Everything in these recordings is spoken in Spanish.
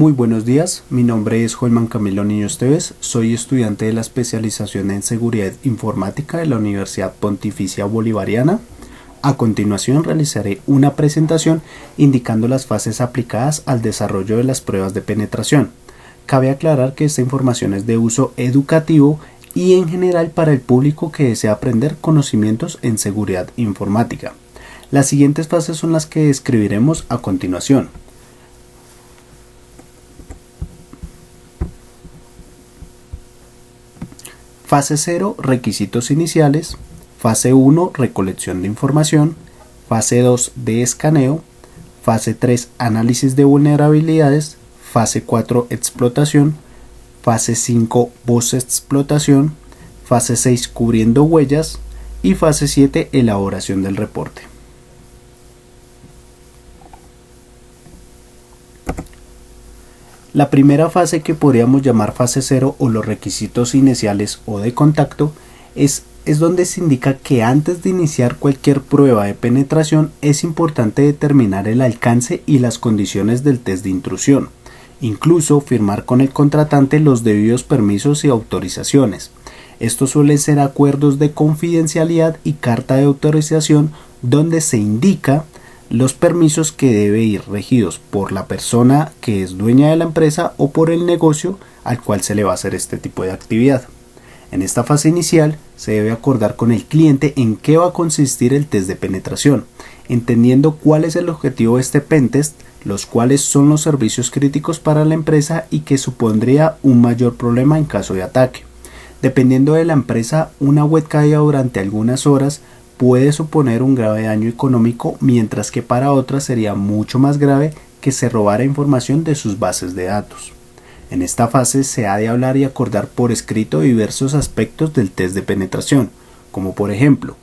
Muy buenos días, mi nombre es Joelman Camilo Niños Teves, soy estudiante de la especialización en Seguridad Informática de la Universidad Pontificia Bolivariana. A continuación realizaré una presentación indicando las fases aplicadas al desarrollo de las pruebas de penetración. Cabe aclarar que esta información es de uso educativo y en general para el público que desea aprender conocimientos en seguridad informática. Las siguientes fases son las que describiremos a continuación. Fase 0, requisitos iniciales. Fase 1, recolección de información. Fase 2, de escaneo. Fase 3, análisis de vulnerabilidades. Fase 4, explotación. Fase 5, post-explotación. Fase 6, cubriendo huellas. Y fase 7, elaboración del reporte. La primera fase, que podríamos llamar fase 0 o los requisitos iniciales o de contacto, es donde se indica que antes de iniciar cualquier prueba de penetración es importante determinar el alcance y las condiciones del test de intrusión, incluso firmar con el contratante los debidos permisos y autorizaciones. Estos suelen ser acuerdos de confidencialidad y carta de autorización donde se indica los permisos que deben ir regidos por la persona que es dueña de la empresa o por el negocio al cual se le va a hacer este tipo de actividad. En esta fase inicial se debe acordar con el cliente en qué va a consistir el test de penetración, entendiendo cuál es el objetivo de este pentest, los cuales son los servicios críticos para la empresa y que supondría un mayor problema en caso de ataque. Dependiendo de la empresa, una web caída durante algunas horas puede suponer un grave daño económico, mientras que para otras sería mucho más grave que se robara información de sus bases de datos. En esta fase se ha de hablar y acordar por escrito diversos aspectos del test de penetración, como por ejemplo,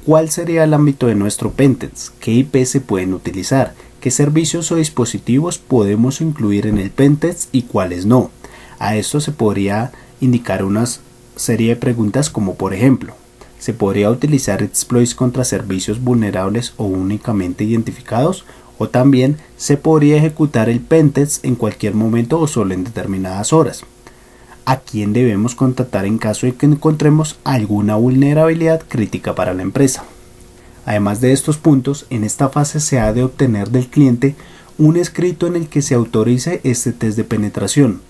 cuál sería el ámbito de nuestro pentest, qué IP se pueden utilizar, qué servicios o dispositivos podemos incluir en el pentest y cuáles no. A esto se podría indicar una serie de preguntas como por ejemplo, ¿se podría utilizar exploits contra servicios vulnerables o únicamente identificados? O también, ¿se podría ejecutar el pentest en cualquier momento o solo en determinadas horas? ¿A quién debemos contactar en caso de que encontremos alguna vulnerabilidad crítica para la empresa? Además de estos puntos, en esta fase se ha de obtener del cliente un escrito en el que se autorice este test de penetración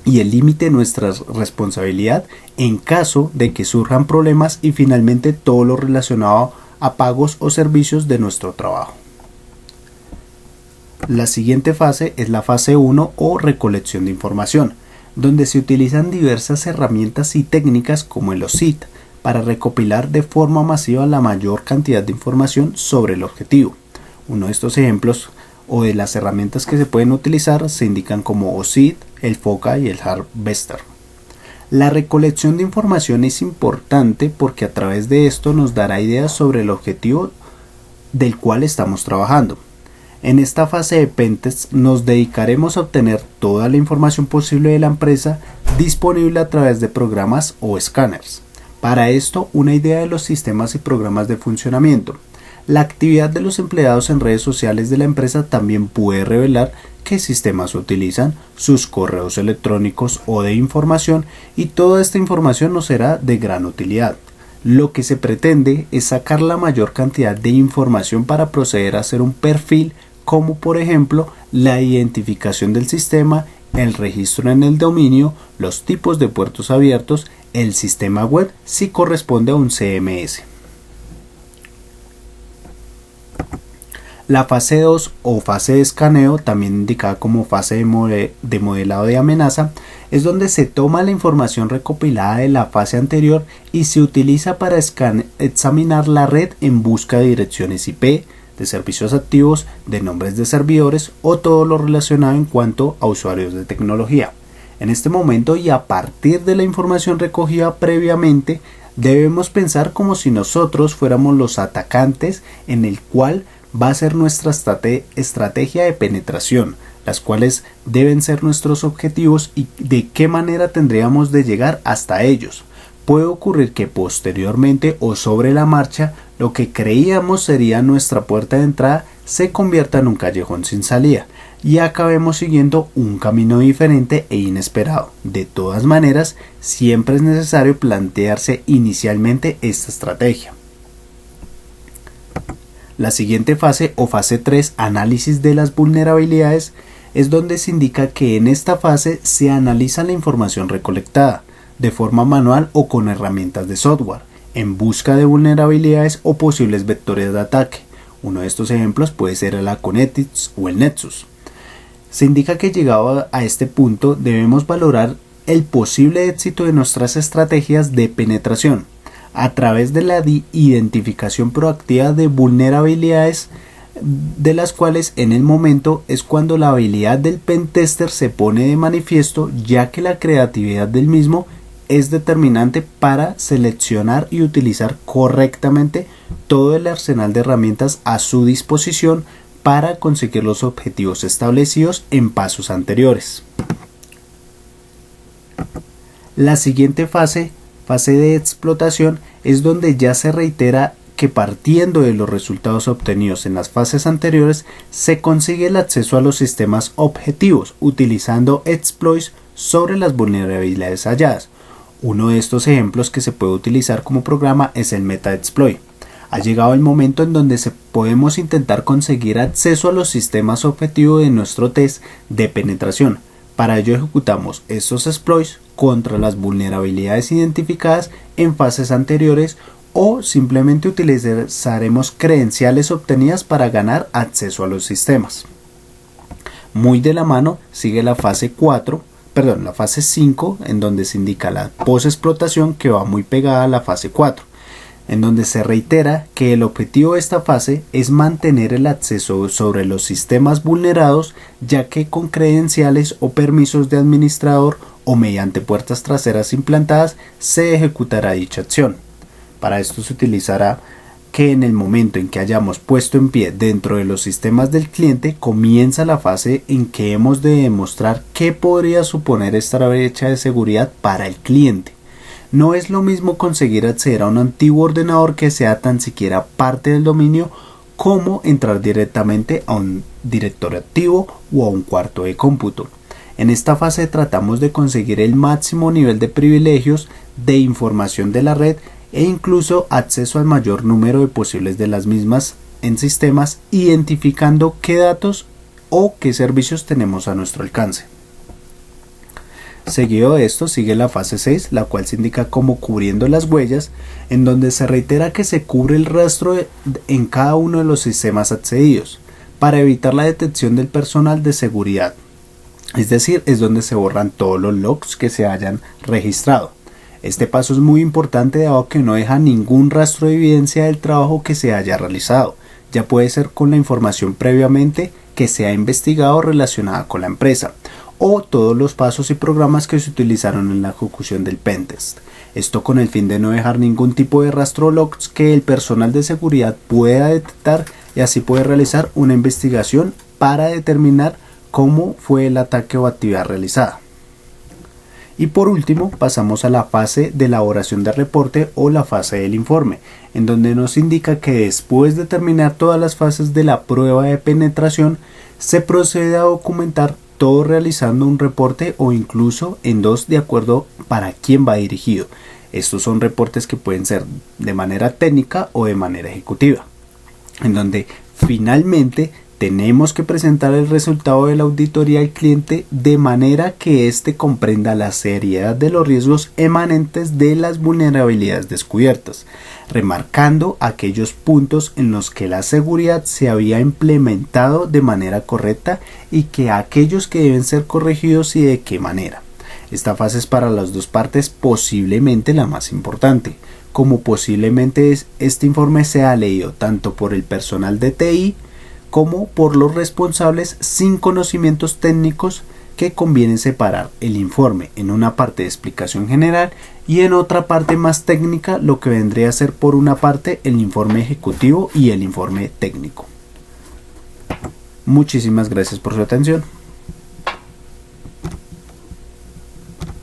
y el límite de nuestra responsabilidad en caso de que surjan problemas y finalmente todo lo relacionado a pagos o servicios de nuestro trabajo. La siguiente fase es la fase 1 o recolección de información, donde se utilizan diversas herramientas y técnicas como el OSINT para recopilar de forma masiva la mayor cantidad de información sobre el objetivo. Uno de estos ejemplos o de las herramientas que se pueden utilizar se indican como OSINT, el FOCA y el Harvester. La recolección de información es importante porque a través de esto nos dará ideas sobre el objetivo del cual estamos trabajando. En esta fase de pentest nos dedicaremos a obtener toda la información posible de la empresa disponible a través de programas o escáneres. Para esto, una idea de los sistemas y programas de funcionamiento. La actividad de los empleados en redes sociales de la empresa también puede revelar qué sistemas utilizan, sus correos electrónicos o de información, y toda esta información nos será de gran utilidad. Lo que se pretende es sacar la mayor cantidad de información para proceder a hacer un perfil, como por ejemplo la identificación del sistema, el registro en el dominio, los tipos de puertos abiertos, el sistema web si corresponde a un CMS. La fase 2 o fase de escaneo, también indicada como fase de modelado de amenaza, es donde se toma la información recopilada de la fase anterior y se utiliza para examinar la red en busca de direcciones IP, de servicios activos, de nombres de servidores o todo lo relacionado en cuanto a usuarios de tecnología. En este momento y a partir de la información recogida previamente, debemos pensar como si nosotros fuéramos los atacantes, en el cual va a ser nuestra estrategia de penetración, las cuales deben ser nuestros objetivos y de qué manera tendríamos de llegar hasta ellos. Puede ocurrir que posteriormente o sobre la marcha lo que creíamos sería nuestra puerta de entrada se convierta en un callejón sin salida y acabemos siguiendo un camino diferente e inesperado. De todas maneras, siempre es necesario plantearse inicialmente esta estrategia. La siguiente fase o fase 3, análisis de las vulnerabilidades, es donde se indica que en esta fase se analiza la información recolectada de forma manual o con herramientas de software en busca de vulnerabilidades o posibles vectores de ataque. Uno de estos ejemplos puede ser el Aconnetics o el Nexus. Se indica que llegado a este punto debemos valorar el posible éxito de nuestras estrategias de penetración a través de la identificación proactiva de vulnerabilidades, de las cuales en el momento es cuando la habilidad del pentester se pone de manifiesto, ya que la creatividad del mismo es determinante para seleccionar y utilizar correctamente todo el arsenal de herramientas a su disposición para conseguir los objetivos establecidos en pasos anteriores. La siguiente fase de explotación, es donde ya se reitera que partiendo de los resultados obtenidos en las fases anteriores se consigue el acceso a los sistemas objetivos utilizando exploits sobre las vulnerabilidades halladas. Uno de estos ejemplos que se puede utilizar como programa es el MetaExploit. Ha llegado el momento en donde podemos intentar conseguir acceso a los sistemas objetivos de nuestro test de penetración. Para ello ejecutamos estos exploits contra las vulnerabilidades identificadas en fases anteriores o simplemente utilizaremos credenciales obtenidas para ganar acceso a los sistemas. Muy de la mano sigue la fase 5, en donde se indica la post-explotación, que va muy pegada a la fase 4. En donde se reitera que el objetivo de esta fase es mantener el acceso sobre los sistemas vulnerados, ya que con credenciales o permisos de administrador o mediante puertas traseras implantadas se ejecutará dicha acción. Para esto se utilizará que en el momento en que hayamos puesto en pie dentro de los sistemas del cliente comienza la fase en que hemos de demostrar qué podría suponer esta brecha de seguridad para el cliente. No es lo mismo conseguir acceder a un antiguo ordenador que sea tan siquiera parte del dominio como entrar directamente a un directorio activo o a un cuarto de cómputo. En esta fase tratamos de conseguir el máximo nivel de privilegios de información de la red e incluso acceso al mayor número de posibles de las mismas en sistemas, identificando qué datos o qué servicios tenemos a nuestro alcance. Seguido de esto sigue la fase 6, la cual se indica como cubriendo las huellas, en donde se reitera que se cubre el rastro en cada uno de los sistemas accedidos para evitar la detección del personal de seguridad. Es decir, es donde se borran todos los logs que se hayan registrado. Este paso es muy importante dado que no deja ningún rastro de evidencia del trabajo que se haya realizado. Ya puede ser con la información previamente que se ha investigado relacionada con la empresa, o todos los pasos y programas que se utilizaron en la ejecución del pentest. Esto con el fin de no dejar ningún tipo de rastro logs que el personal de seguridad pueda detectar y así poder realizar una investigación para determinar cómo fue el ataque o actividad realizada. Y por último pasamos a la fase de elaboración de reporte o la fase del informe, en donde nos indica que después de terminar todas las fases de la prueba de penetración se procede a documentar todo realizando un reporte o incluso en dos de acuerdo para quién va dirigido. Estos son reportes que pueden ser de manera técnica o de manera ejecutiva, en donde finalmente tenemos que presentar el resultado de la auditoría al cliente de manera que éste comprenda la seriedad de los riesgos emanentes de las vulnerabilidades descubiertas, remarcando aquellos puntos en los que la seguridad se había implementado de manera correcta y que aquellos que deben ser corregidos y de qué manera. Esta fase es para las dos partes posiblemente la más importante, como posiblemente este informe sea leído tanto por el personal de TI como por los responsables sin conocimientos técnicos, que conviene separar el informe en una parte de explicación general y en otra parte más técnica, lo que vendría a ser por una parte el informe ejecutivo y el informe técnico. Muchísimas gracias por su atención.